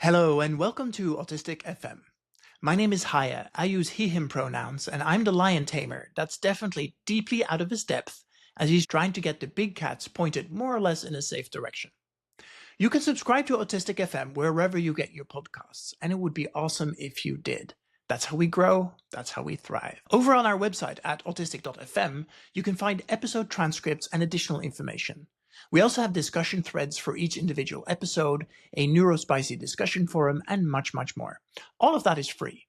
Hello and welcome to Autistic FM. My name is Haya. I use he/him pronouns and I'm the lion tamer that's definitely deeply out of his depth as he's trying to get the big cats pointed more or less in a safe direction. You can subscribe to Autistic FM wherever you get your podcasts, and it would be awesome if you did. That's how we grow, that's how we thrive. Over on our website at autistic.fm, you can find episode transcripts and additional information. We also have discussion threads for each individual episode, a neurospicy discussion forum, and much, much more. All of that is free.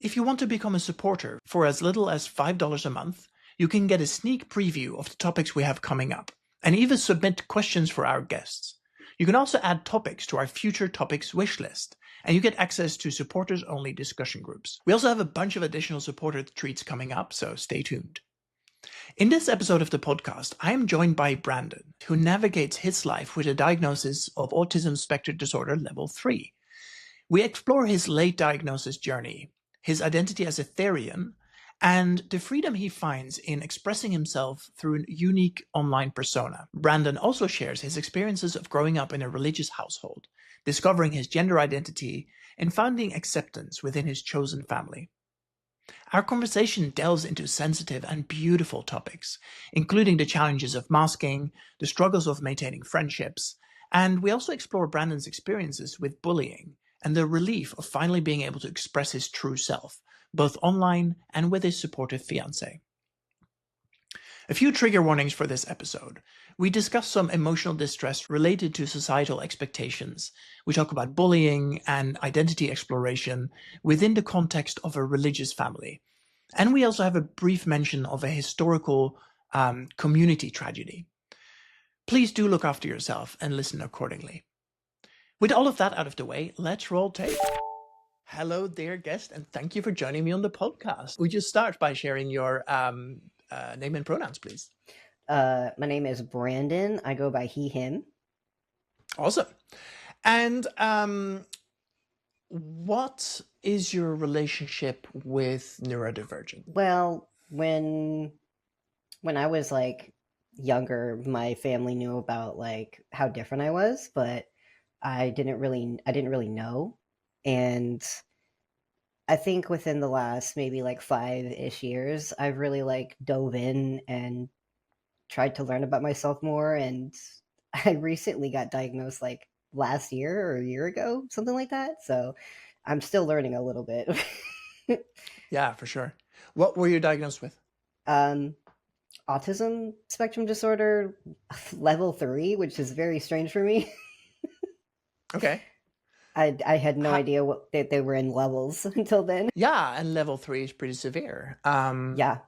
If you want to become a supporter for as little as $5 a month, you can get a sneak preview of the topics we have coming up, and even submit questions for our guests. You can also add topics to our future topics wish list, and you get access to supporters-only discussion groups. We also have a bunch of additional supporter treats coming up, so stay tuned. In this episode of the podcast, I am joined by Brandon, who navigates his life with a diagnosis of Autism Spectrum Disorder Level 3. We explore his late diagnosis journey, his identity as a Therian, and the freedom he finds in expressing himself through a unique online persona. Brandon also shares his experiences of growing up in a religious household, discovering his gender identity, and finding acceptance within his chosen family. Our conversation delves into sensitive and beautiful topics, including the challenges of masking, the struggles of maintaining friendships, and we also explore Brandon's experiences with bullying and the relief of finally being able to express his true self, both online and with his supportive fiancé. A few trigger warnings for this episode. We discuss some emotional distress related to societal expectations. We talk about bullying and identity exploration within the context of a religious family. And we also have a brief mention of a historical community tragedy. Please do look after yourself and listen accordingly. With all of that out of the way, let's roll tape. Hello, dear guest, and thank you for joining me on the podcast. Would you start by sharing your name and pronouns, please? My name is Brandon. I go by he/him. Awesome. And what is your relationship with neurodivergent? Well, when I was like younger, my family knew about like how different I was, but I didn't really know. And I think within the last maybe like 5-ish years, I've really like dove in and tried to learn about myself more. And I recently got diagnosed like last year or a year ago, something like that. So I'm still learning a little bit. Yeah, for sure. What were you diagnosed with? Autism Spectrum Disorder Level 3, which is very strange for me. Okay. I had no idea that they were in levels until then. Yeah, and level 3 is pretty severe. Yeah.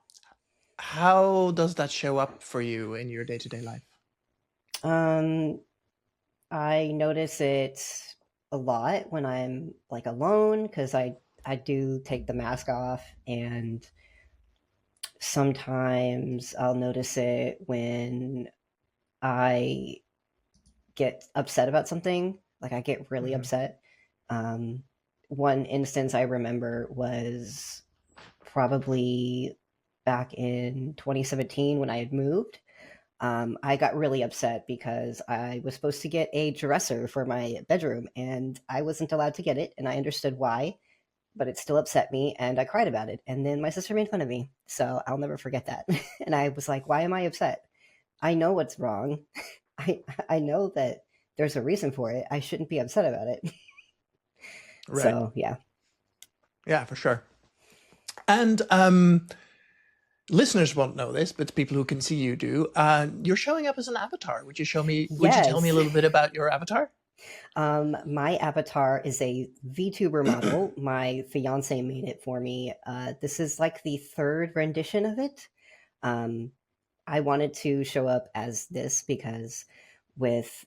How does that show up for you in your day-to-day life? I notice it a lot when I'm like alone, because I do take the mask off, and sometimes I'll notice it when I get upset about something. Like I get really upset. One instance I remember was probably back in 2017 when I had moved. I got really upset because I was supposed to get a dresser for my bedroom and I wasn't allowed to get it, and I understood why, but it still upset me and I cried about it. And then my sister made fun of me. So I'll never forget that. And I was like, why am I upset? I know what's wrong. I know that there's a reason for it. I shouldn't be upset about it. Right. So, yeah. Yeah, for sure. And listeners won't know this, but people who can see you do. You're showing up as an avatar. Would you tell me a little bit about your avatar? My avatar is a VTuber model. My fiance made it for me. This is like the third rendition of it. I wanted to show up as this because with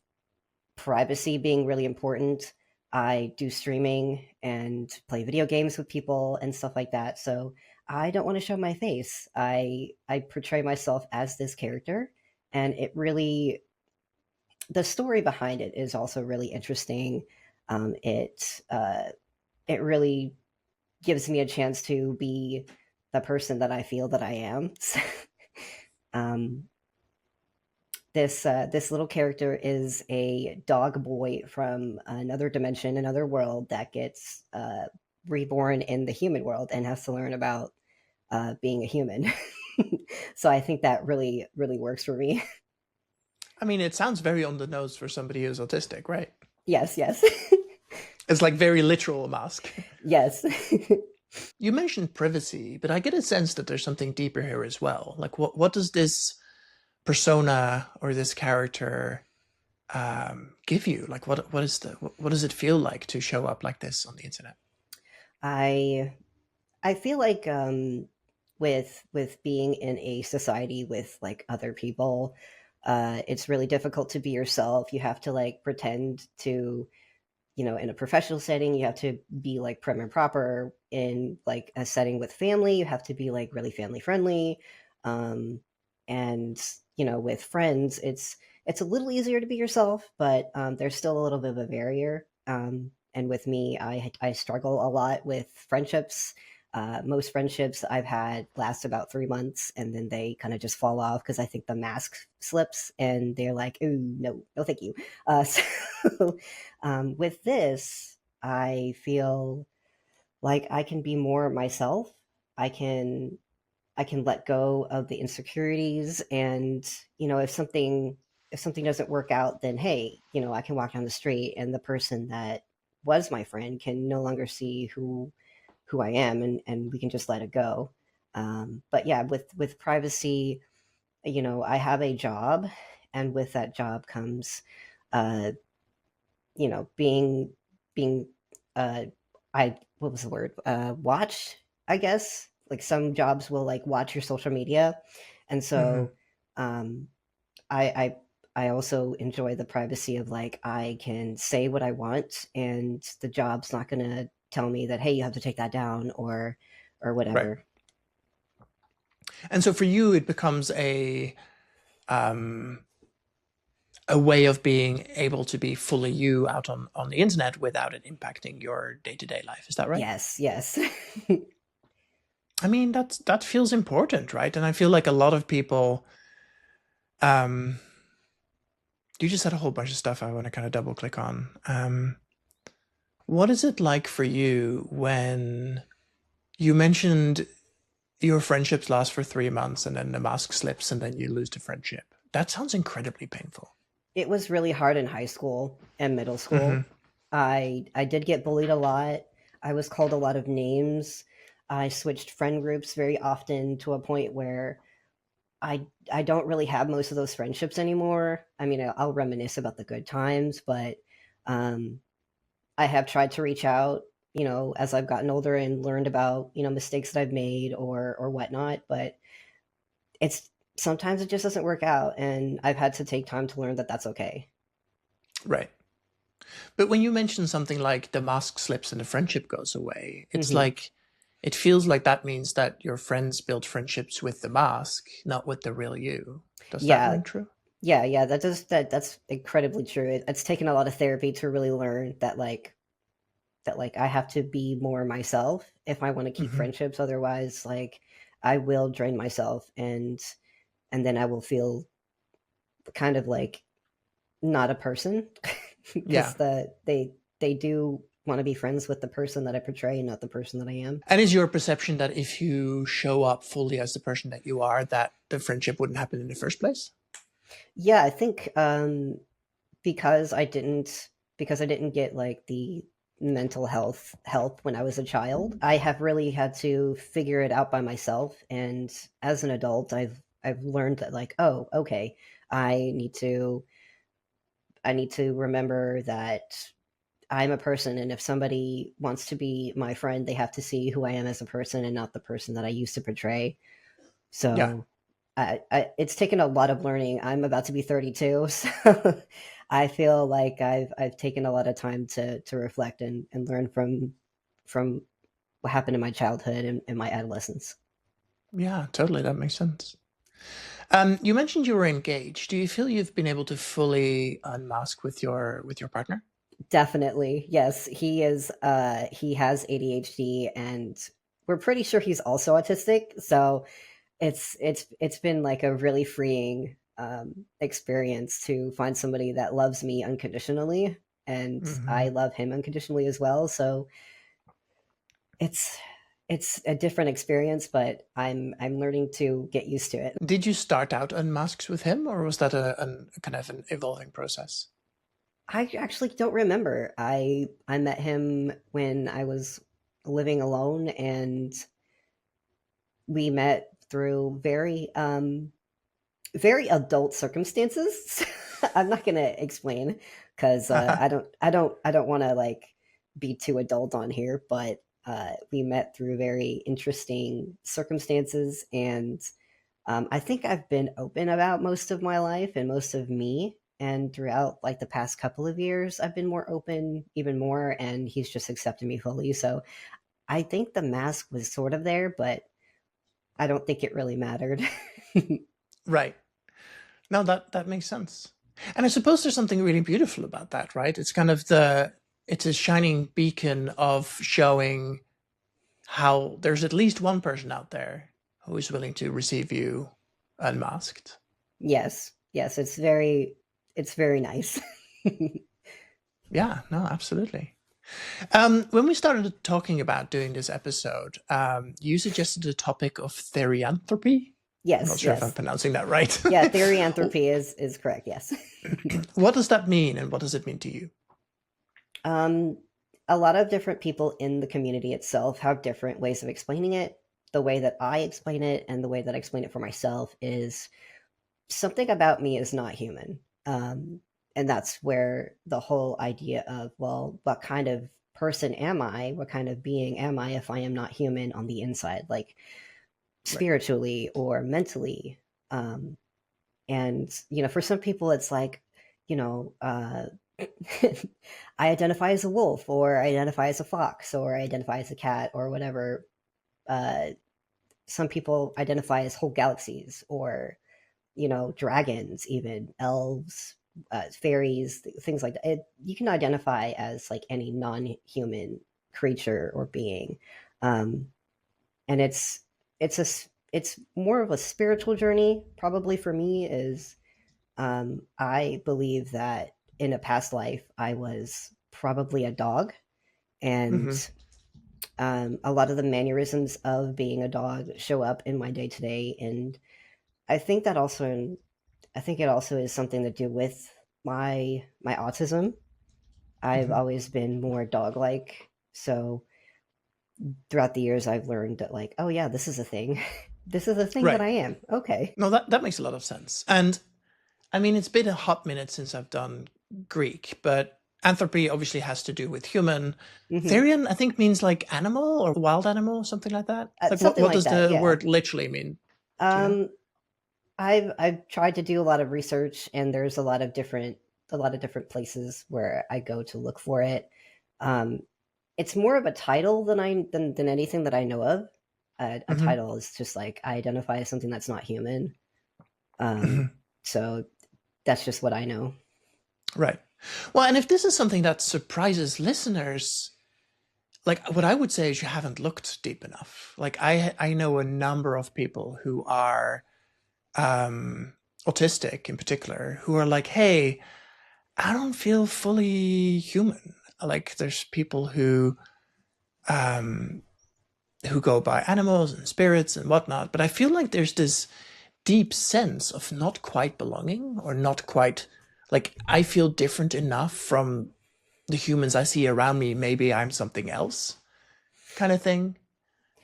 privacy being really important, I do streaming and play video games with people and stuff like that. So I don't want to show my face. I portray myself as this character, and it really, the story behind it is also really interesting. It really gives me a chance to be the person that I feel that I am. this little character is a dog boy from another dimension, another world that gets reborn in the human world and has to learn about being a human. So I think that really, really works for me. I mean, it sounds very on the nose for somebody who's autistic, right? Yes, yes. It's like very literal mask. Yes. You mentioned privacy, but I get a sense that there's something deeper here as well. Like, what does this persona or this character give you? Like, what does it feel like to show up like this on the internet? I I feel like with being in a society with like other people, it's really difficult to be yourself. You have to like pretend to, in a professional setting, you have to be like prim and proper. In like a setting with family, you have to be like really family friendly. Um, and with friends, it's a little easier to be yourself, but there's still a little bit of a barrier. And with me, I struggle a lot with friendships. Most friendships I've had last about 3 months, and then they kind of just fall off because I think the mask slips, and they're like, "Ooh, no, no, thank you." So with this, I feel like I can be more myself. I can I can let go of the insecurities, and if something doesn't work out, then hey, I can walk down the street and the person that was my friend can no longer see who I am, and we can just let it go. But yeah, with privacy, I have a job, and with that job comes, uh, being uh, I what was the word? Watched, I guess. Like some jobs will like watch your social media, and Mm-hmm. so um, I I also enjoy the privacy of like I can say what I want, and the job's not going to tell me that hey, you have to take that down or Right. whatever. And so for you, it becomes a way of being able to be fully you out on the internet without it impacting your day-to-day life. Is that right? Yes, yes. I mean, that feels important, right? And I feel like a lot of people, um, you just said a whole bunch of stuff I want to kind of double click on. What is it like for you when you mentioned your friendships last for 3 months and then the mask slips and then you lose the friendship? That sounds incredibly painful. It was really hard in high school and middle Mm-hmm. school. I did get bullied a lot. I was called a lot of names. I switched friend groups very often to a point where I don't really have most of those friendships anymore. I mean, I'll reminisce about the good times, but um, I have tried to reach out, as I've gotten older and learned about, mistakes that I've made or whatnot. But it's sometimes it just doesn't work out, and I've had to take time to learn that that's okay. Right. But when you mention something like the mask slips and the friendship goes away, it's Hmm. like it feels like that means that your friends build friendships with the mask, not with the real you. Does that Yeah, ring true? yeah. That's incredibly true. It's taken a lot of therapy to really learn that I have to be more myself if I want to keep Mm-hmm. friendships. Otherwise, like I will drain myself, and then I will feel kind of like not a person Yeah. because they do want to be friends with the person that I portray, not the person that I am. And is your perception that if you show up fully as the person that you are, that the friendship wouldn't happen in the first place? Yeah, I think because I didn't get like the mental health help when I was a child, I have really had to figure it out by myself. And as an adult, I've learned that like, oh, okay, I need to I need to remember that I'm a person, and if somebody wants to be my friend, they have to see who I am as a person and not the person that I used to portray. Yeah. So it's taken a lot of learning. I'm about to be 32, so I feel like I've taken a lot of time to reflect and learn from what happened in my childhood and my adolescence. Yeah, totally. That makes sense. You mentioned you were engaged. Do you feel you've been able to fully unmask with your partner? Definitely, yes. He has ADHD, and we're pretty sure he's also autistic. So it's been like a really freeing experience to find somebody that loves me unconditionally, and I love him unconditionally as well. So it's a different experience, but I'm learning to get used to it. Did you start out unmasked with him, or was that a kind of an evolving process? I actually don't remember. I met him when I was living alone, and we met through very adult circumstances. I'm not gonna explain because I don't want to like be too adult on here, but we met through very interesting circumstances, and I think I've been open about most of my life and most of me. And throughout like the past couple of years, I've been more open, even more, and he's just accepted me fully. So I think the mask was sort of there, but I don't think it really mattered. Right. No, that makes sense. And I suppose there's something really beautiful about that, right? It's kind of it's a shining beacon of showing how there's at least one person out there who is willing to receive you unmasked. Yes, yes, it's very nice. Yeah, no, absolutely. When we started talking about doing this episode, you suggested the topic of therianthropy. I'm not Yes, sure if I'm yes. pronouncing that right. Yeah, Therianthropy is correct, yes. What does that mean, and what does it mean to you? Um, a lot of different people in the community itself have different ways of explaining it. The way that I explain it and the way that I explain it for myself is something about me is not human. And that's where the whole idea of, well, what kind of person am I? What kind of being am I if I am not human on the inside, like Right. spiritually or mentally? And, for some people, it's like, you know, uh, I identify as a wolf, or I identify as a fox, or I identify as a cat, or whatever. Uh, some people identify as whole galaxies, or dragons, even elves, fairies, things like that. You can identify as like any non-human creature or being, um, and it's more of a spiritual journey. Probably for me is I believe that in a past life I was probably a dog, and Mm-hmm. a lot of the mannerisms of being a dog show up in my day to day, and I think that also I think it also is something to do with my autism. I've Mm-hmm. always been more dog like, so throughout the years I've learned that, like, oh yeah, this is a thing. This is a thing that Right. I am. Okay. No, that makes a lot of sense. And I mean, it's been a hot minute since I've done Greek, but anthropy obviously has to do with human. Hmm. Therian, I think, means like animal or wild animal, something like that. Like, Something what like does that. the Yeah. word literally mean? Do you know? Um, I've tried to do a lot of research, and there's a lot of different places where I go to look for it. Um, it's more of a title than anything that I know of. A Mm-hmm. title is just like I identify as something that's not human. Mm-hmm. Um, so that's just what I know. Right. Well, and if this is something that surprises listeners, like what I would say is you haven't looked deep enough. Like I know a number of people who are autistic in particular who are like, hey, I don't feel fully human. Like there's people um, who go by animals and spirits and whatnot, but I feel like there's this deep sense of not quite belonging or not quite like I feel different enough from the humans I see around me. Maybe I'm something else, kind of thing.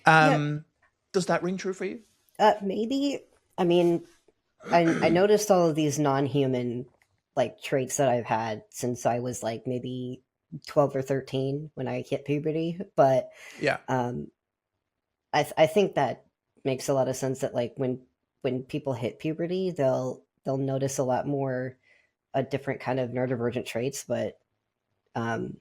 Yeah, Um, does that ring true for you? maybe. I mean, I noticed all of these non-human like traits that I've had since I was like maybe 12 or 13 when I hit puberty, but Yeah. um, I think that makes a lot of sense that like when people hit puberty, they'll notice a lot more a different kind of neurodivergent traits, but um,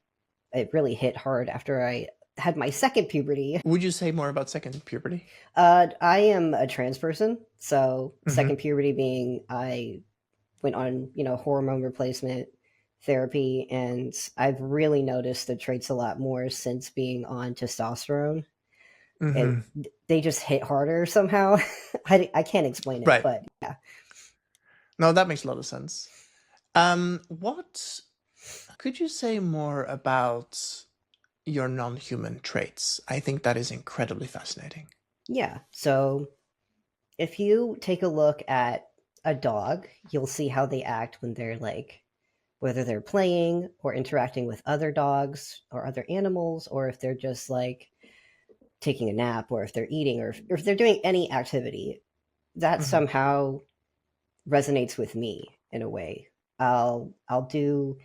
it really hit hard after I had my second puberty. Would you say more about second puberty? I am a trans person, so Mm-hmm. second puberty being I went on hormone replacement therapy, and I've really noticed the traits a lot more since being on testosterone. Mm-hmm. It They just hit harder somehow. I can't explain it, Right. but yeah. No, that makes a lot of sense. What could you say more about your non-human traits? I think that is incredibly fascinating. Yeah. So if you take a look at a dog, you'll see how they act when they're like, whether they're playing or interacting with other dogs or other animals, or if they're just like taking a nap, or if they're eating, or if they're doing any activity, that Hmm. somehow resonates with me in a way. I'll do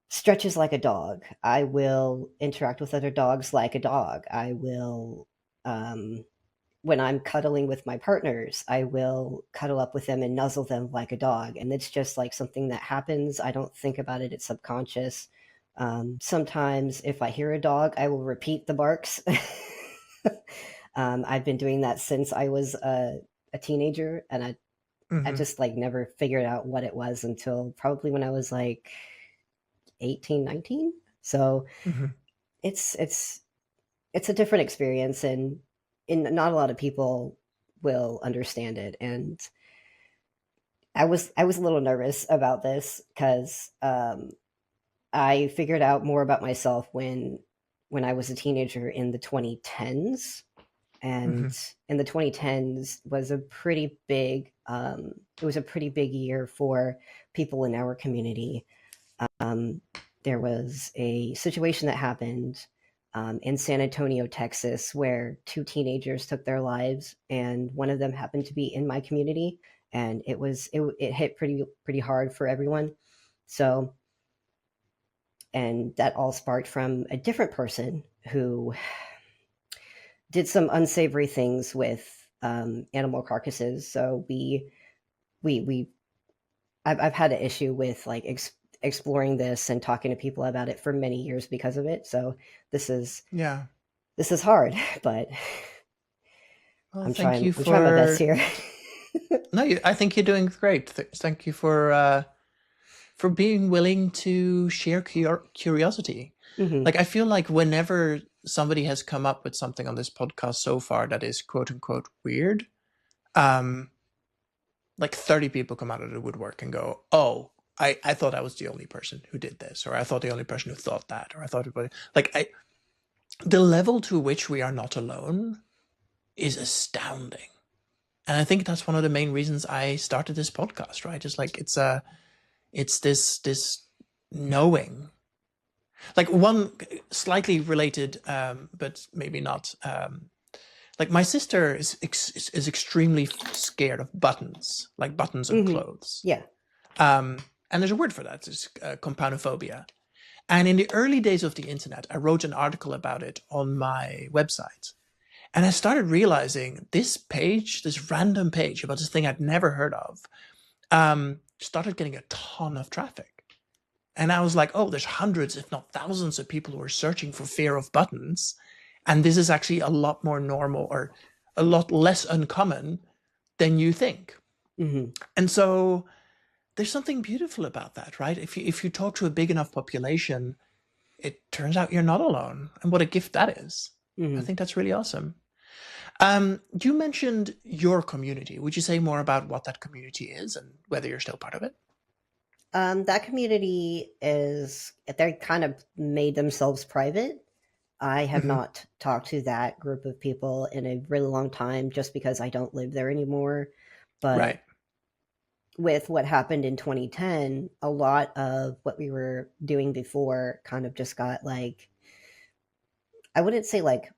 stretches like a dog. I will interact with other dogs like a dog. I will when I'm cuddling with my partners, I will cuddle up with them and nuzzle them like a dog. And it's just like something that happens. I don't think about it, it's subconscious. Sometimes if I hear a dog, I will repeat the barks. I've been doing that since I was a teenager, and I Hmm. just like never figured out what it was until probably when I was like 18, 19. So Hmm. it's it's a different experience, and not a lot of people will understand it. And I was a little nervous about this because I figured out more about myself when I was a teenager in the 2010s. And Hmm. in the 2010s was a pretty big it was a pretty big year for people in our community. um, there was a situation that happened in San Antonio, Texas, where two teenagers took their lives, and one of them happened to be in my community, and it hit pretty hard for everyone. So, and that all sparked from a different person who did some unsavory things with animal carcasses. So we I've had an issue with like exploring this and talking to people about it for many years because of it. So this is Yeah. this is hard, but Well, I'm thank trying you I'm trying my best for. here. No, I think you're doing great. Thank you for being willing to share curiosity. Hmm. Like, I feel like whenever somebody has come up with something on this podcast so far that is quote unquote weird, um, like 30 people come out of the woodwork and go, "Oh, I thought I was the only person who did this, or I thought the only person who thought that, or I thought it was like the level to which we are not alone is astounding." And I think that's one of the main reasons I started this podcast, right? It's like it's this knowing. Like one slightly related, but maybe not. Like my sister is extremely scared of buttons, like buttons on Hmm. clothes. Yeah. And there's a word for that. It's compoundophobia. And in the early days of the internet, I wrote an article about it on my website. And I started realizing this page, this random page about this thing I'd never heard of, started getting a ton of traffic. And I was like, oh, there's hundreds, if not thousands, of people who are searching for fear of buttons. And this is actually a lot more normal or a lot less uncommon than you think. Hmm. And so there's something beautiful about that, right? If you talk to a big enough population, it turns out you're not alone. And what a gift that is. I Hmm. think that's really awesome. You mentioned your community. Would you say more about what that community is and whether you're still part of it? That community is they kind of made themselves private. I have Hmm. not talked to that group of people in a really long time just because I don't live there anymore. But Right. with what happened in 2010, a lot of what we were doing before kind of just got like, I wouldn't say like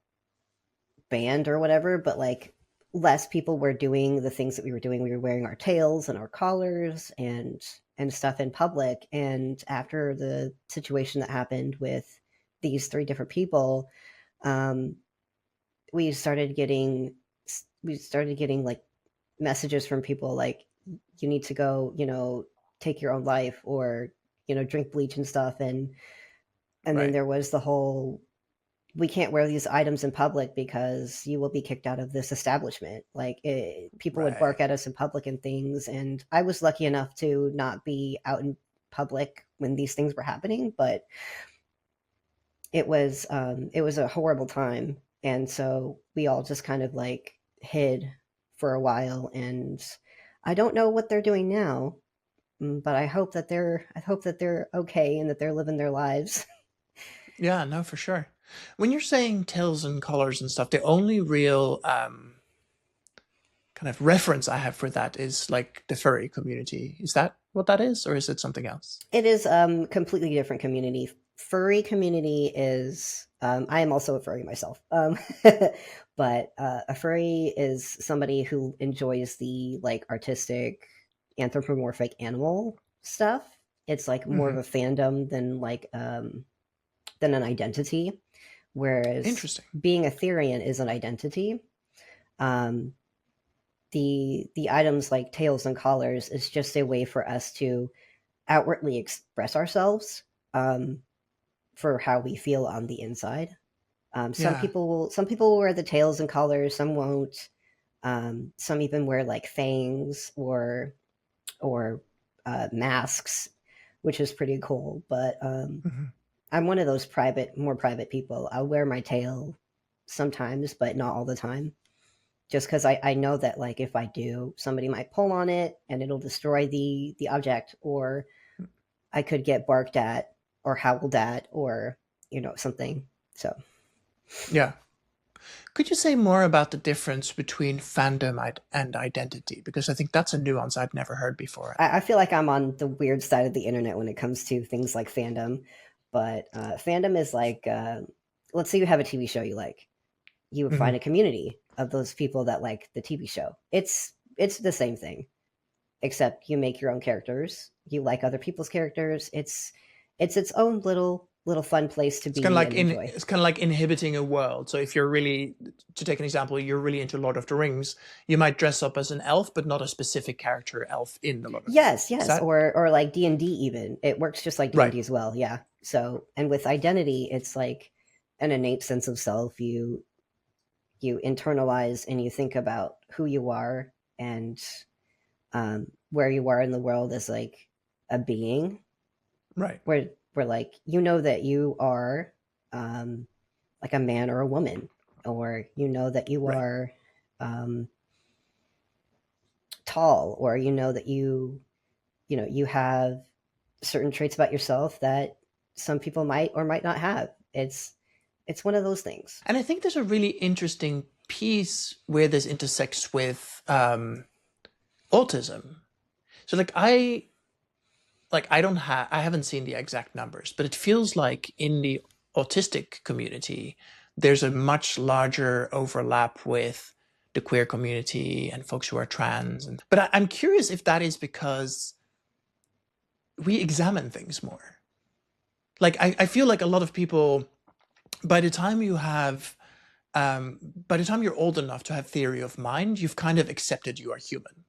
banned or whatever, but like less people were doing the things that we were doing. We were wearing our tails and our collars and stuff in public. And after the situation that happened with these three different people, um, we started getting we started getting like messages from people like, you need to go, take your own life, or drink bleach and stuff. And then Right. there was the whole, we can't wear these items in public because you will be kicked out of this establishment. Like people would Right. bark at us in public and things. And I was lucky enough to not be out in public when these things were happening, but it was a horrible time. And so we all just kind of like hid for a while. And I don't know what they're doing now, but I hope that they're okay and that they're living their lives. Yeah, no, for sure. When you're saying tails and collars and stuff, the only real kind of reference I have for that is like the furry community. Is that what that is, or is it something else? It is completely different community. Furry community is I am also a furry myself. But a furry is somebody who enjoys the like artistic anthropomorphic animal stuff. It's like more of Hmm. a fandom than an identity. Whereas Interesting. being a Therian is an identity. Um, the items like tails and collars is just a way for us to outwardly express ourselves for how we feel on the inside. Yeah. Some people will wear the tails and collars, some won't. Some even wear like fangs or masks, which is pretty cool. But Hmm. I'm one of those more private people. I'll wear my tail sometimes, but not all the time. Just because I know that like if I do, somebody might pull on it and it'll destroy the object, or I could get barked at or howled at or something. So Yeah. Could you say more about the difference between fandom and identity? Because I think that's a nuance I'd never heard before. I feel like I'm on the weird side of the internet when it comes to things like fandom. But fandom is like, let's say you have a TV show you like. You find Hmm. a community of those people that like the TV show. It's the same thing, except you make your own characters. You like other people's characters. It's its own little fun place to be and enjoy. It's kind of like inhibiting a world. So if you're really, to take an example, you're really into Lord of the Rings, you might dress up as an elf, but not a specific character elf in the Lord of the Yes, Rings. Is yes, that or like D&D even. It works just like right? D&D as well. Yeah. So, and with identity, it's like an innate sense of self. You internalize and you think about who you are and where you are in the world as like a being Right. where like you know that you are um like a man or a woman, or you know that you Right. are um tall, or you know that you have certain traits about yourself that some people might or might not have. It's one of those things. And I think there's a really interesting piece where this intersects with autism. So I haven't seen the exact numbers, but it feels like in the autistic community, there's a much larger overlap with the queer community and folks who are trans. But I'm curious if that is because we examine things more. Like I feel like a lot of people, by the time you have, by the time you're old enough to have theory of mind, you've kind of accepted you are human.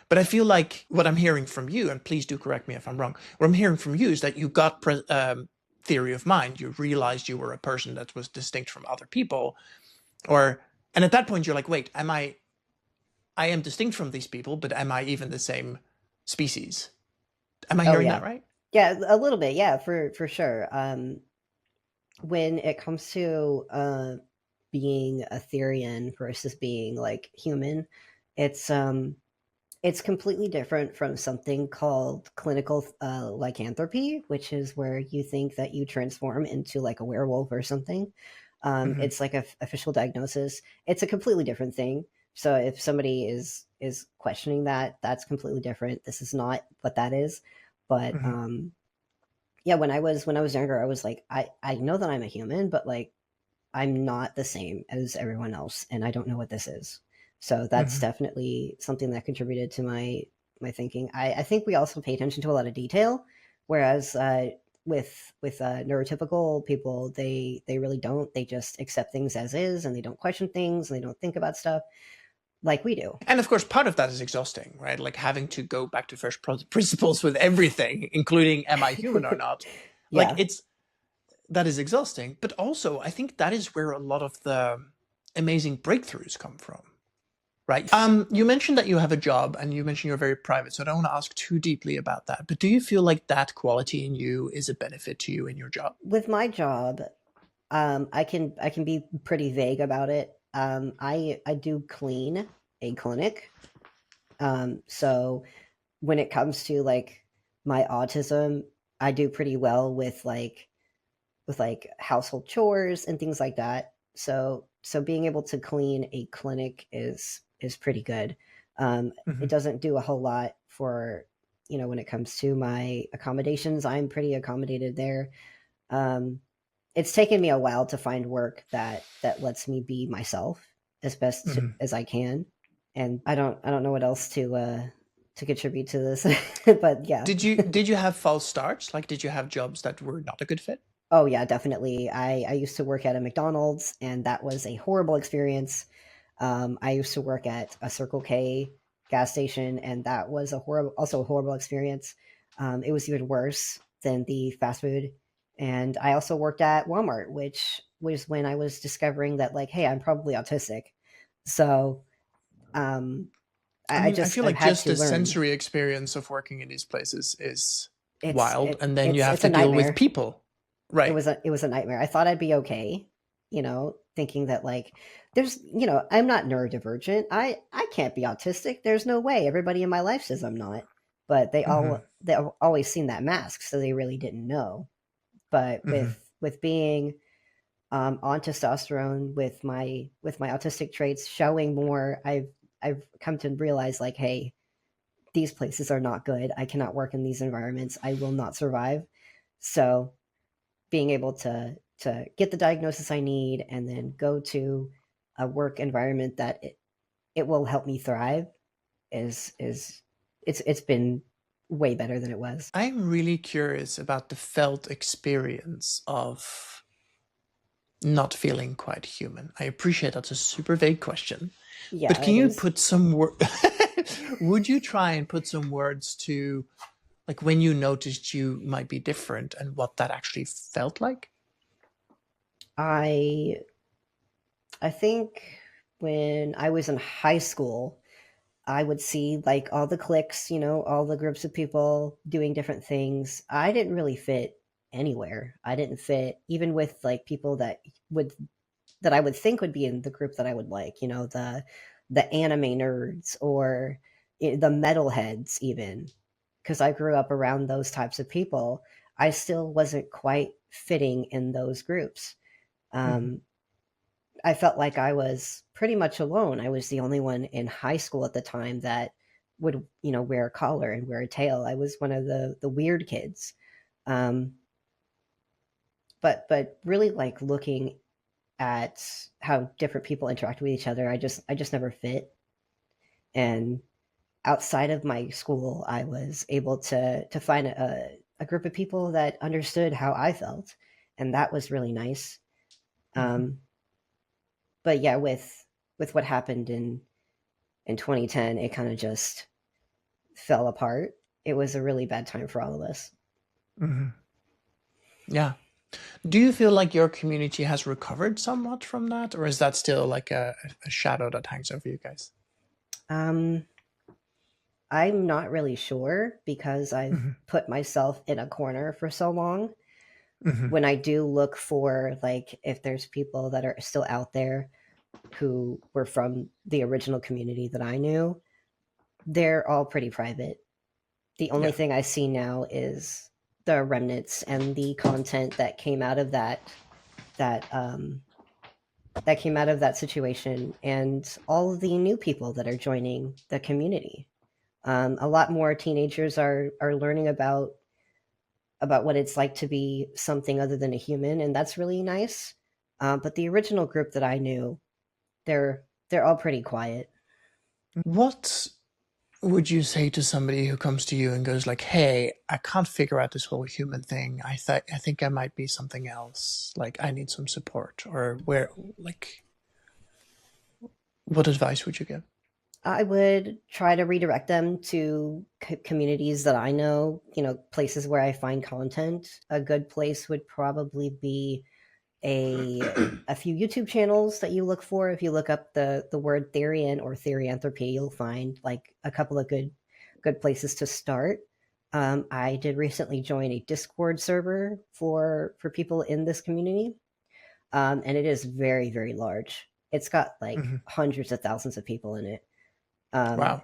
But I feel like what I'm hearing from you, and please do correct me if I'm wrong, what I'm hearing from you is that you got theory of mind. You realized you were a person that was distinct from other people, and at that point you're like, wait, I am distinct from these people, but am I even the same species? Am I Oh hearing yeah. that right? Yeah, a little bit. Yeah, for sure. When it comes to being a Therian versus being like human, it's um it's completely different from something called clinical lycanthropy, which is where you think that you transform into like a werewolf or something. Mm-hmm. It's like a official diagnosis. It's a completely different thing. So if somebody is questioning that, that's completely different. This is not what that is. But Mm-hmm. yeah, when I was younger, I was like, I know that I'm a human, but like I'm not the same as everyone else, and I don't know what this is. So that's Mm-hmm. definitely something that contributed to my thinking. I think we also pay attention to a lot of detail, whereas with neurotypical people, they really don't. They just accept things as is, and they don't question things, and they don't think about stuff like we do. And of course, part of that is exhausting, right? Like having to go back to first principles with everything, including am I human or not? Like Yeah. that is exhausting. But also, I think that is where a lot of the amazing breakthroughs come from, right? You mentioned that you have a job, and you mentioned you're very private, so I don't want to ask too deeply about that. But do you feel like that quality in you is a benefit to you in your job? With my job, I can be pretty vague about it. I do clean a clinic. So when it comes to like my autism, I do pretty well with like household chores and things like that. So being able to clean a clinic is pretty good. It Hmm. doesn't do a whole lot for, when it comes to my accommodations. I'm pretty accommodated there. Um, it's taken me a while to find work that lets me be myself as best Hmm. as I can, and I don't know what else to contribute to this, but yeah. Did you have false starts? Like, did you have jobs that were not a good fit? Oh yeah, definitely. I used to work at a McDonald's, and that was a horrible experience. I used to work at a Circle K gas station, and that was also a horrible experience. It was even worse than the fast food. And I also worked at Walmart, which was when I was discovering that, like, hey, I'm probably autistic. So um, I mean, I feel I've like had just to the learn. sensory experience of working in these places is It's wild, it, and then you have it's a to deal with nightmare. people. Right. It was a nightmare. I thought I'd be okay, thinking that like I'm not neurodivergent. I can't be autistic. There's no way. Everybody in my life says I'm not. But Hmm. they've always seen that mask, so they really didn't know. But Hmm. with being on testosterone, with my autistic traits showing more, I've come to realize like, hey, these places are not good. I cannot work in these environments. I will not survive. So being able to get the diagnosis I need and then go to a work environment that it will help me thrive is it's been way better than it was. I'm really curious about the felt experience of not feeling quite human. I appreciate that's a super vague question, but Yeah, can it you is. put some word? Would you try and put some words to like when you noticed you might be different and what that actually felt like? I I think when I was in high school, I would see like all the cliques, all the groups of people doing different things. I didn't really fit anywhere. I didn't fit even with like people would that I would think would be in the group that I would like, the anime nerds or the metalheads even, because I grew up around those types of people. I still wasn't quite fitting in those groups. Hmm. Um, I felt like I was pretty much alone. I was the only one in high school at the time that would, wear a collar and wear a tail. I was one of the weird kids. Um, but really like looking at how different people interact with each other, I just never fit. And outside of my school, I was able to find a group of people that understood how I felt, and that was really nice. Hmm. Um, but yeah, with what happened in 2010, it kind of just fell apart. It was a really bad time for all of us. Hmm. Yeah. Do you feel like your community has recovered somewhat from that, or is that still like a shadow that hangs over you guys? Um, I'm not really sure because I've Hmm. put myself in a corner for so long. Hmm. When I do look for like if there's people that are still out there who were from the original community that I knew, they're all pretty private. The only Yeah. thing I see now is the remnants and the content that came out of that that came out of that situation, and all of the new people that are joining the community. A lot more teenagers are learning about what it's like to be something other than a human, and that's really nice. But the original group that I knew, they're all pretty quiet. What would you say to somebody who comes to you and goes like, "Hey, I can't figure out this whole human thing. I think I might be something else. Like I need some support." Or where like what advice would you give? I would try to redirect them to communities that I know, places where I find content. A good place would probably be a few YouTube channels that you look for. If you look up the word Therian or Therianthropy, you'll find like a couple of good places to start. I did recently join a Discord server for people in this community, and it is very very large. It's got like Hmm. hundreds of thousands of people in it. Um, Wow.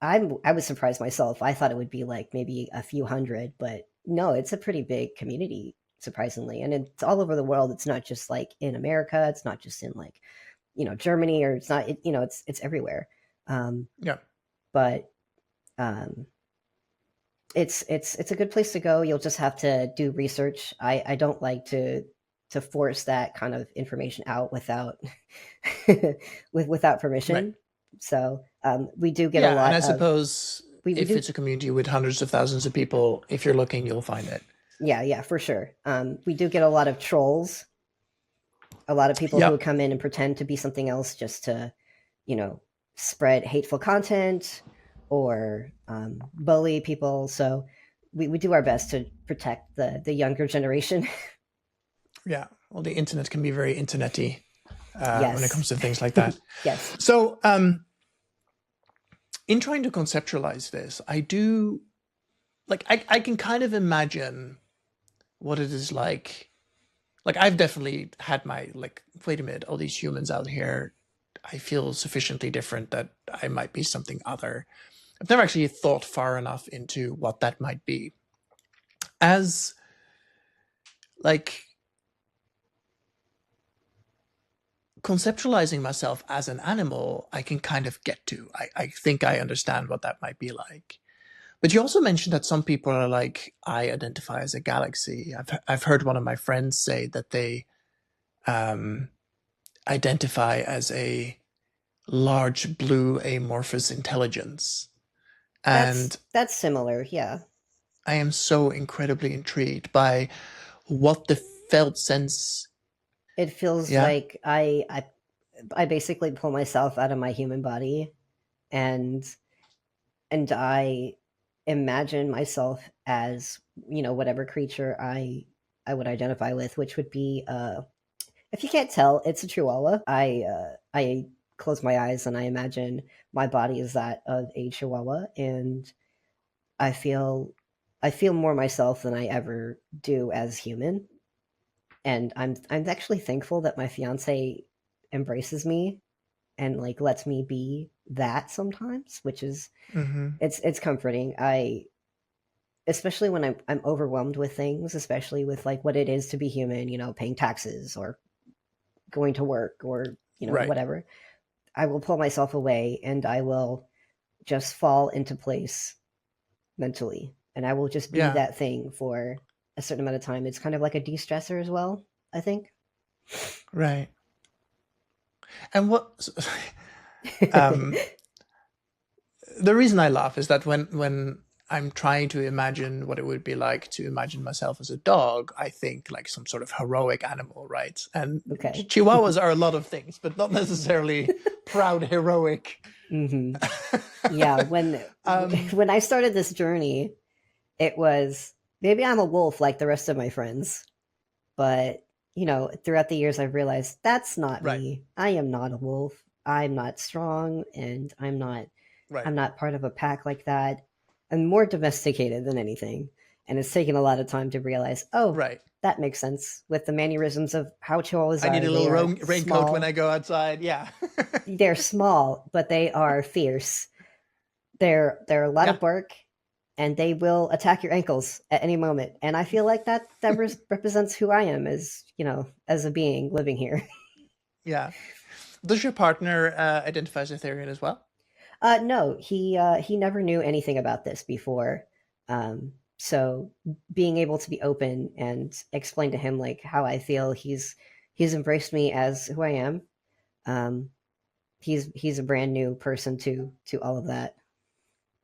I was surprised myself. I thought it would be like maybe a few hundred, but no, it's a pretty big community, surprisingly, and it's all over the world. It's not just like in America. It's not just in like Germany, or it's not. It's everywhere. Yeah. But um, it's a good place to go. You'll just have to do research. I don't like to force that kind of information out without without permission. Right. So we do get a Yeah, and lot I of suppose we if do. it's a community with hundreds of thousands of people, if you're looking, you'll find it. Yeah, for sure. We do get a lot of trolls, a lot of people who Yep. come in and pretend to be something else just to, spread hateful content or bully people. So we do our best to protect the younger generation. Yeah. Well, the internet can be very internety Yes. when it comes to things like that. Yes. So, in trying to conceptualize this, I do, like, I can kind of imagine what it is like. Like, I've definitely had my, like, wait a minute, all these humans out here, I feel sufficiently different that I might be something other. I've never actually thought far enough into what that might be. As, like, conceptualizing myself as an animal, I can kind of get to. I think I understand what that might be like. But you also mentioned that some people are like, I identify as a galaxy. I've heard one of my friends say that they identify as a large blue amorphous intelligence. And that's similar, yeah. I am so incredibly intrigued by what the felt sense. It feels like I basically pull myself out of my human body, and I imagine myself as whatever creature I would identify with, which would be if you can't tell, it's a Chihuahua. I close my eyes and I imagine my body is that of a Chihuahua, and I feel more myself than I ever do as human. And I'm actually thankful that my fiance embraces me and like lets me be that sometimes, which is it's comforting. Especially when I'm overwhelmed with things, especially with like what it is to be human, paying taxes or going to work or Right. whatever. I will pull myself away and I will just fall into place mentally, and I will just be that thing for a certain amount of time. It's kind of like a de-stressor as well, I think. Right. And what the reason I laugh is that when I'm trying to imagine what it would be like to imagine myself as a dog, I think like some sort of heroic animal, right? And Chihuahuas are a lot of things, but not necessarily proud, heroic. Yeah, when I started this journey, it was maybe I'm a wolf like the rest of my friends, but throughout the years I've realized that's not me. I am not a wolf. I'm not strong, and I'm not part of a pack like that. I'm more domesticated than anything, and it's taken a lot of time to realize, that makes sense with the mannerisms of how Chihuahuas are. I need a little raincoat when I go outside. Yeah. They're small, but they are fierce. They're a lot of bark, and they will attack your ankles at any moment. And I feel like that represents who I am as a being living here. Yeah. Does your partner identify as a Therian as well? No, he never knew anything about this before. So being able to be open and explain to him like how I feel, he's embraced me as who I am. He's a brand new person to all of that.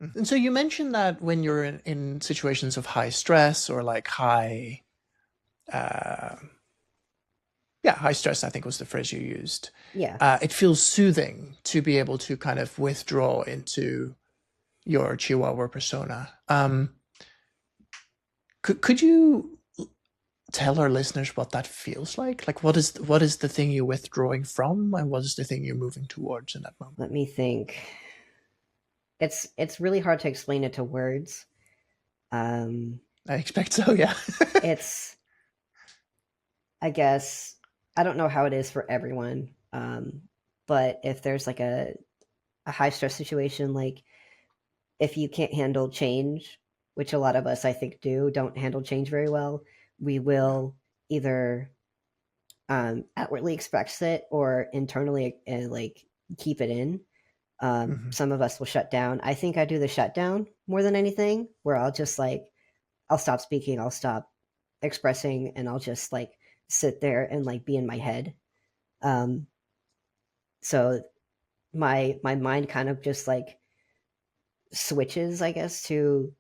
And so you mentioned that when you're in situations of high stress or like high stress, I think was the phrase you used. Yeah. It feels soothing to be able to kind of withdraw into your Chihuahua persona. Could you tell our listeners what that feels like? Like, what is the thing you're withdrawing from, and what is the thing you're moving towards in that moment? Let me think. It's really hard to explain it to words. I expect so, yeah. It's, I guess, I don't know how it is for everyone, but if there's like a high stress situation, like if you can't handle change, which a lot of us I think don't handle change very well, we will either outwardly express it or internally like keep it in. Mm-hmm. Some of us will shut down. I think I do the shutdown more than anything, where I'll just like, I'll stop speaking, I'll stop expressing, and I'll just like sit there and like be in my head. Um, so my mind kind of just like switches, I guess, to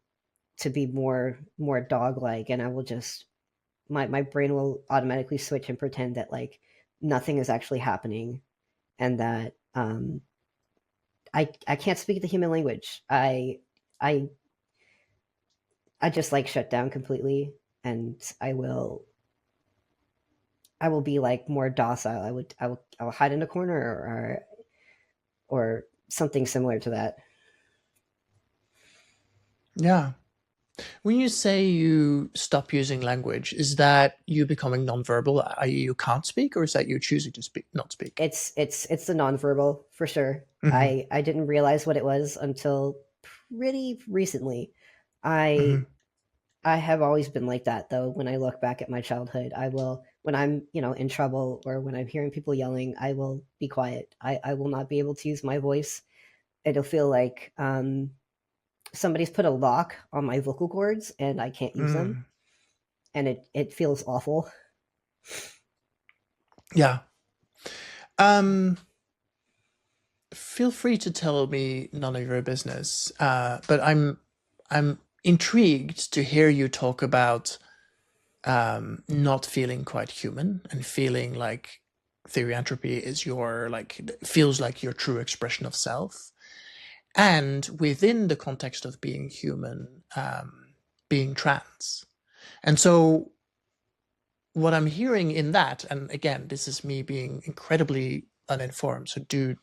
be more dog like, and I will just my brain will automatically switch and pretend that like nothing is actually happening, and that I can't speak the human language. I I just like shut down completely, and I will be like more docile. I will hide in a corner, or something similar to that. Yeah. When you say you stop using language, is that you becoming nonverbal, i.e., you can't speak, or is that you choosing to speak, not speak? It's the nonverbal for sure. Mm-hmm. I didn't realize what it was until pretty recently. I Mm-hmm. I have always been like that though. When I look back at my childhood, I will, when I'm, in trouble or when I'm hearing people yelling, I will be quiet. I will not be able to use my voice. It'll feel like somebody's put a lock on my vocal cords and I can't use them. Mm. And it feels awful. Yeah. Feel free to tell me none of your business, but I'm intrigued to hear you talk about not feeling quite human and feeling like Theriantropy is your like feels like your true expression of self, and within the context of being human, being trans. And so what I'm hearing in that, and again, this is me being incredibly uninformed, so do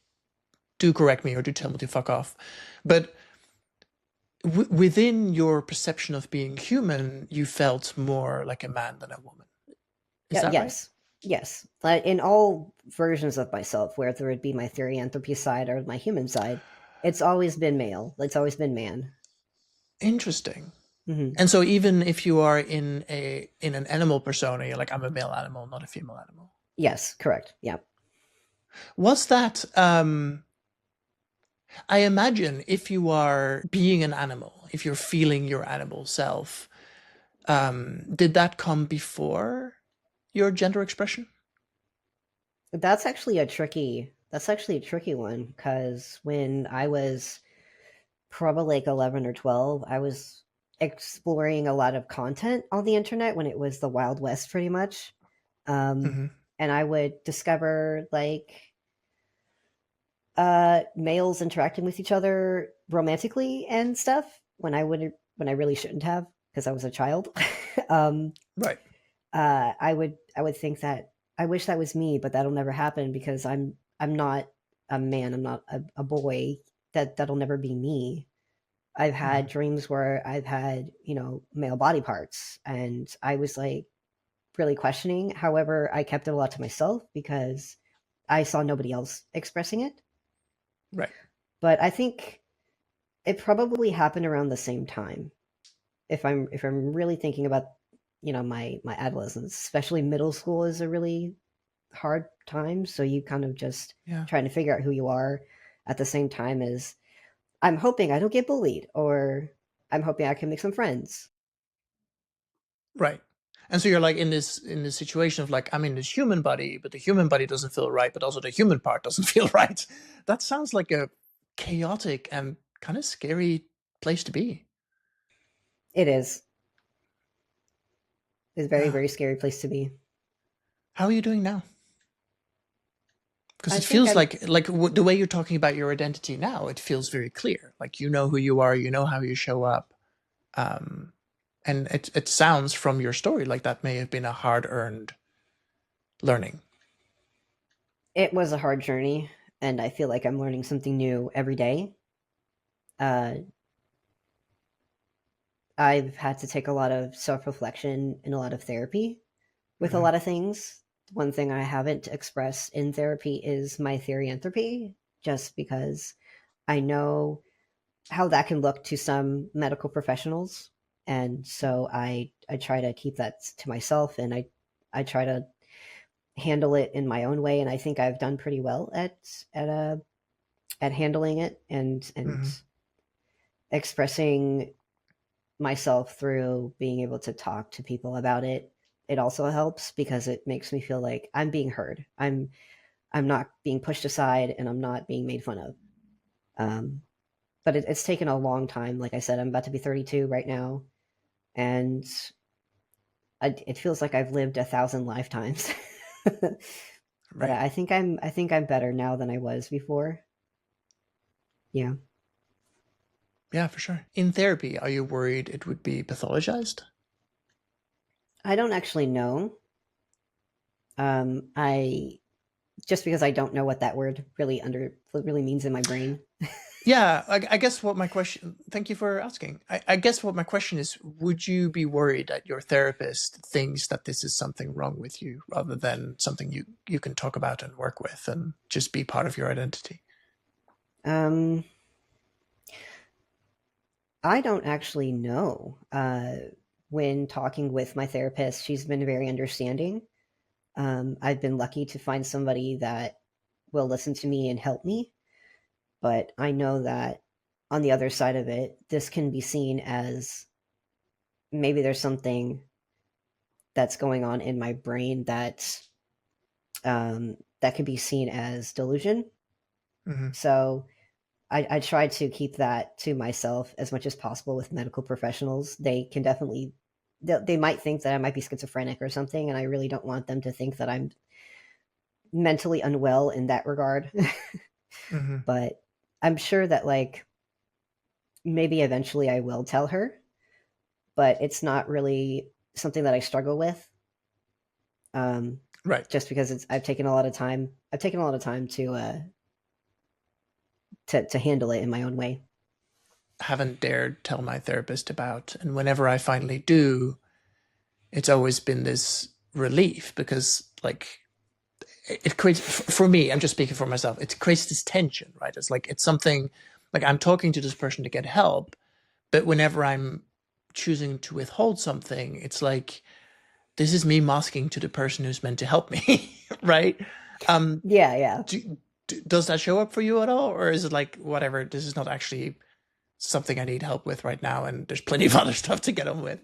correct me or do tell me to fuck off, but within your perception of being human, you felt more like a man than a woman. Is Yeah, that right? yes. But in all versions of myself, whether it be my Therianthropy side or my human side, it's always been male. It's always been man. Interesting. Hmm. And so even if you are in an animal persona, you're like, I'm a male animal, not a female animal. Yes, correct. Yeah. Was that I imagine if you are being an animal, if you're feeling your animal self, did that come before your gender expression? That's actually a tricky one, because when I was probably like 11 or 12, I was exploring a lot of content on the internet when it was the Wild West pretty much. Um, Mm-hmm. and I would discover like males interacting with each other romantically and stuff when I really shouldn't have, because I was a child. um, Right. I would think that I wish that was me, but that'll never happen because I'm not a man. I'm not a boy. That'll never be me. I've Mm-hmm. had dreams where I've had, male body parts, and I was like really questioning. However, I kept it a lot to myself because I saw nobody else expressing it. Right. But I think it probably happened around the same time. If I'm really thinking about, my adolescence, especially middle school is a really hard time. So you kind of just Yeah. trying to figure out who you are at the same time as I'm hoping I don't get bullied, or I'm hoping I can make some friends. Right. And so you're like in this situation of like, I'm in this human body, but the human body doesn't feel right, but also the human part doesn't feel right. That sounds like a chaotic and kind of scary place to be. It is. It's a very, Yeah. very scary place to be. How are you doing now? Because I it think feels I'm like the way you're talking about your identity now, it feels very clear. Like you know who you are, you know how you show up, um, and it sounds from your story like that may have been a hard earned learning. it was a hard journey, and I feel like I'm learning something new every day. Uh, I've had to take a lot of self reflection and a lot of therapy with a Mm-hmm. lot of things. One thing I haven't expressed in therapy is my therianthropy, just because I know how that can look to some medical professionals. And so I try to keep that to myself, and I try to handle it in my own way, and I think I've done pretty well at handling it and Hmm. expressing myself through being able to talk to people about it. It also helps because it makes me feel like I'm being heard. I'm not being pushed aside, and I'm not being made fun of. Um, but it's taken a long time. Like I said, I'm about to be 32 right now, and it feels like I've lived 1,000 lifetimes. But Right. I think I'm better now than I was before. Yeah. Yeah, for sure. In therapy, are you worried it would be pathologized? I don't actually know. I just because I don't know what that word what really means in my brain. Yeah, I guess what my question, thank you for asking. I guess what my question is, would you be worried that your therapist thinks that this is something wrong with you rather than something you can talk about and work with and just be part of your identity? Um, I don't actually know. When talking with my therapist, she's been very understanding. I've been lucky to find somebody that will listen to me and help me, but I know that on the other side of it, this can be seen as maybe there's something that's going on in my brain that can be seen as delusion. Hmm. So I try to keep that to myself as much as possible with medical professionals. They can definitely they might think that I might be schizophrenic or something, and I really don't want them to think that I'm mentally unwell in that regard. Hmm. But I'm sure that like maybe eventually I will tell her, but it's not really something that I struggle with. Um, Right. just because I've taken a lot of time. I've taken a lot of time to handle it in my own way. Haven't dared tell my therapist about, and whenever I finally do, it's always been this relief because like it creates for me, I'm just speaking for myself, it creates this tension, right? It's like it's something like I'm talking to this person to get help, but whenever I'm choosing to withhold something, it's like this is me masking to the person who's meant to help me. Right. um Yeah, yeah. do, does that show up for you at all, or is it like whatever, this is not actually something I need help with right now and there's plenty of other stuff to get on with?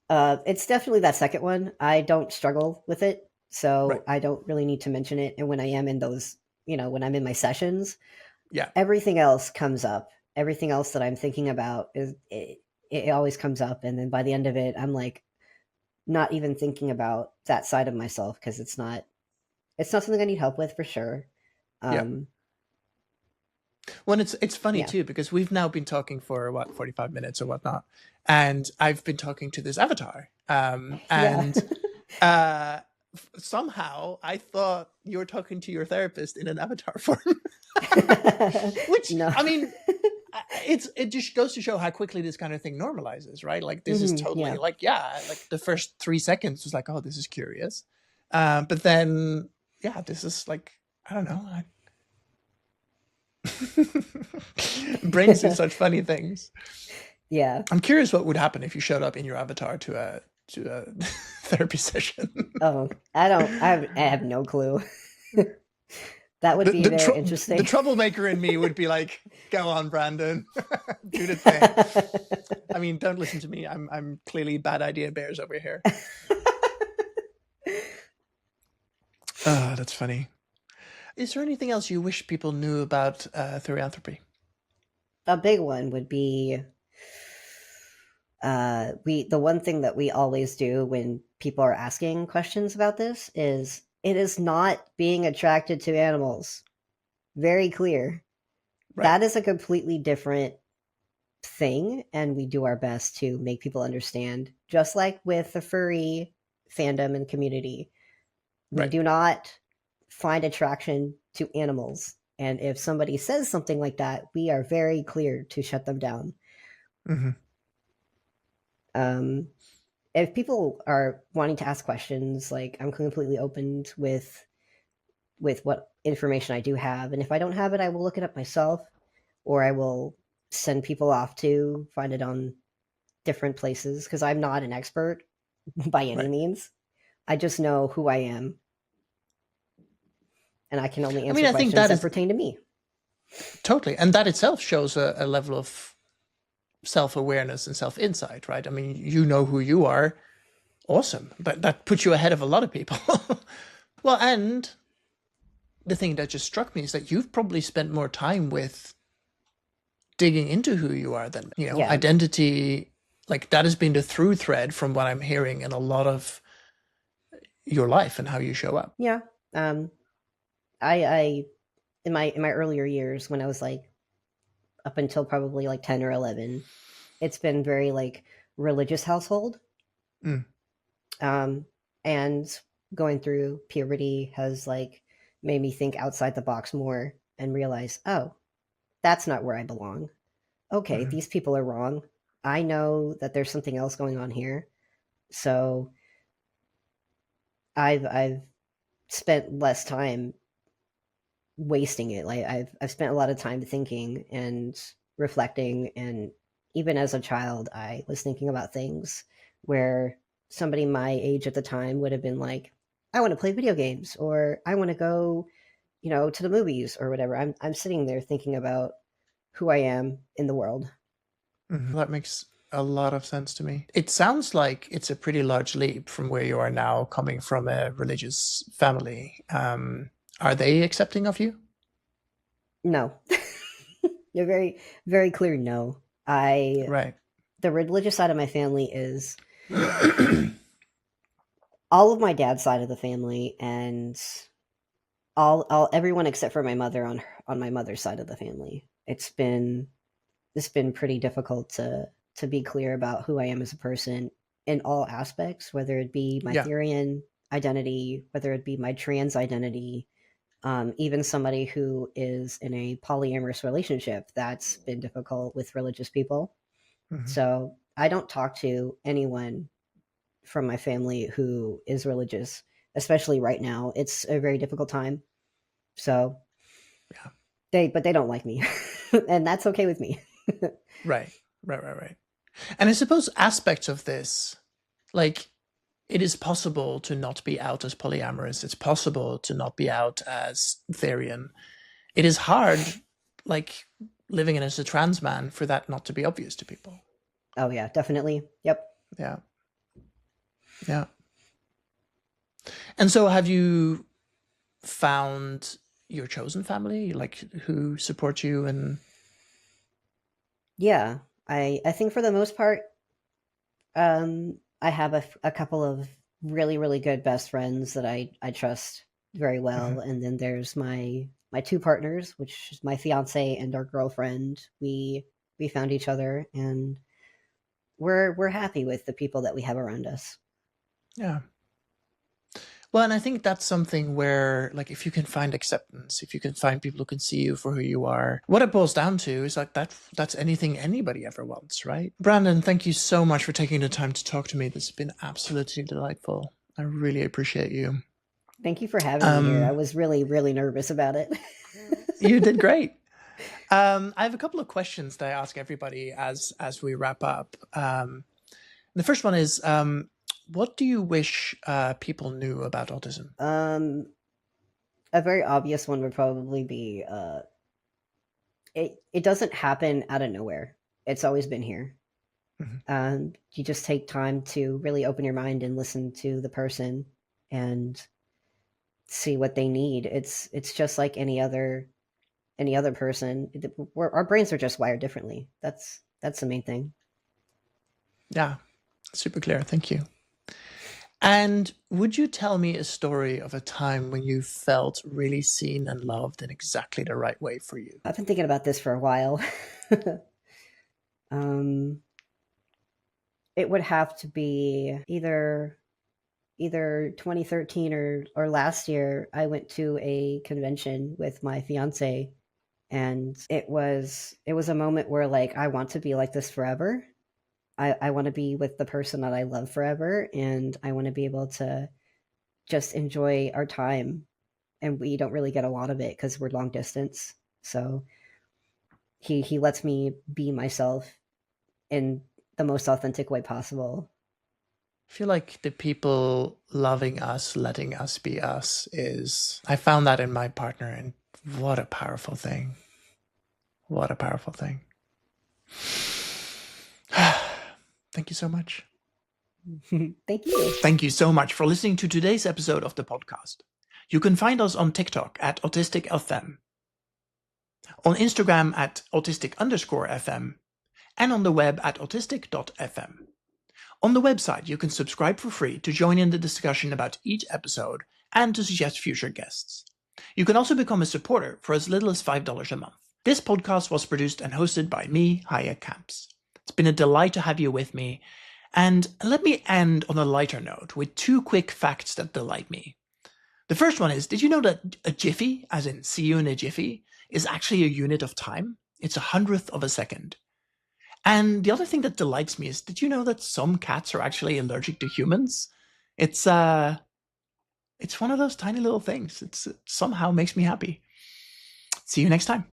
It's definitely that second one. I don't struggle with it, Right. so I don't really need to mention it. And when I am in those, when I'm in my sessions, Yeah. everything else comes up. Everything else that I'm thinking about it always comes up, and then by the end of it, I'm like not even thinking about that side of myself because it's not something I need help with for sure. Yeah. Um, Well, it's funny yeah. too because we've now been talking for what 45 minutes or whatnot, and I've been talking to this avatar, Yeah. and uh, somehow I thought you were talking to your therapist in an avatar form, which No. I mean, it just goes to show how quickly this kind of thing normalizes, right? Like this is totally Yeah. like, yeah, like the first 3 seconds was like, oh, this is curious, but then yeah, this is like, I don't know. Brains do such funny things. Yeah. I'm curious what would happen if you showed up in your avatar to a therapy session. Oh, I have no clue. That would the, be the very the interesting. troublemaker in me would be like, "Go on, Brandon, do the thing." I mean, don't listen to me. I'm clearly bad idea bears over here. Oh, that's funny. Is there anything else you wish people knew about Therianthropy? A big one would be we the one thing that we always do when people are asking questions about this is it is not being attracted to animals. Very clear. Right, That is a completely different thing, and we do our best to make people understand. Just like with the furry fandom and community, we right. do not find attraction to animals. And if somebody says something like that, we are very clear to shut them down. Hmm. Um, if people are wanting to ask questions, like I'm completely open with what information I do have, and if I don't have it, I will look it up myself, or I will send people off to find it on different places, because I'm not an expert by any Right. means. I just know who I am, and I can only I answer mean, I think questions that that is pertain to me. totally, and that itself shows a level of self-awareness and self-insight, right? I mean, you know who you are. Awesome. That puts you ahead of a lot of people. Well, and the thing that just struck me is that you've probably spent more time with digging into who you are than, Yeah, identity. Like that has been the through thread from what I'm hearing in a lot of your life and how you show up. yeah. Um, I in my earlier years, when I was like up until probably like 10 or 11, it's been very like religious household. Mm. Um, and going through puberty has like made me think outside the box more and realize, oh, that's not where I belong. Okay, Mm-hmm. these people are wrong. I know that there's something else going on here. So I've spent less time wasting it. Like I've spent a lot of time thinking and reflecting, and even as a child I was thinking about things where somebody my age at the time would have been like, I want to play video games, or I want to go, to the movies or whatever. I'm sitting there thinking about who I am in the world. Mm-hmm. That makes a lot of sense to me. It sounds like it's a pretty large leap from where you are now, coming from a religious family. Are they accepting of you? No. They're very, very clear no. I Right. The religious side of my family is all of my dad's side of the family, and all everyone except for my mother on my mother's side of the family. It's been pretty difficult to be clear about who I am as a person in all aspects, whether it be my Yeah. Therian identity, whether it be my trans identity, even somebody who is in a polyamorous relationship. That's been difficult with religious people. Mm-hmm. So I don't talk to anyone from my family who is religious, especially right now. It's a very difficult time. So Yeah. but they don't like me, and that's okay with me. Right. Right. Right. Right. And I suppose aspects of this, like it is possible to not be out as polyamorous. It's possible to not be out as Therian. It is hard, like living in as a trans man, for that not to be obvious to people. Oh yeah, definitely. Yep. Yeah. Yeah. And so have you found your chosen family, like who support you and Yeah. I think for the most part, I have a couple of really really good best friends that I trust very well, Mhm. and then there's my two partners, which is my fiance and our girlfriend. We found each other, and we're happy with the people that we have around us. Yeah. Well, and I think that's something where, like, if you can find acceptance, if you can find people who can see you for who you are, what it boils down to is like that's anything anybody ever wants, right? Brandon, thank you so much for taking the time to talk to me. This has been absolutely delightful. I really appreciate you. Thank you for having me here. I Um, was really really nervous about it. you did great. I have a couple of questions that I ask everybody as we wrap up. The first one is, what do you wish people knew about autism? um, a very obvious one would probably be it doesn't happen out of nowhere. It's always been here. Mhm. You just take time to really open your mind and listen to the person and see what they need. It's just like any other person. Our brains are just wired differently. That's the main thing. Yeah, super clear. Thank you. And would you tell me a story of a time when you felt really seen and loved in exactly the right way for you? I've been thinking about this for a while. um, it would have to be either 2013 or last year. I went to a convention with my fiance, and it was a moment where like I want to be like this forever. I want to be with the person that I love forever, and I want to be able to just enjoy our time. And we don't really get a lot of it because we're long distance. So he lets me be myself in the most authentic way possible. I feel like the people loving us, letting us be us is, I found that in my partner, and what a powerful thing. What a powerful thing. Thank you so much. Thank you. Thank you so much for listening to today's episode of the podcast. You can find us on TikTok at Autistic FM, on Instagram at autistic_FM, and on the web at autistic.fm. On the website, you can subscribe for free to join in the discussion about each episode and to suggest future guests. You can also become a supporter for as little as $5 a month. This podcast was produced and hosted by me, Haya Camps. It's been a delight to have you with me, and let me end on a lighter note with 2 quick facts that delight me. The first one is, did you know that a jiffy, as in see you in a jiffy, is actually a unit of time? It's 100th of a second. And the other thing that delights me is, did you know that some cats are actually allergic to humans? It's one of those tiny little things. It somehow makes me happy. See you next time.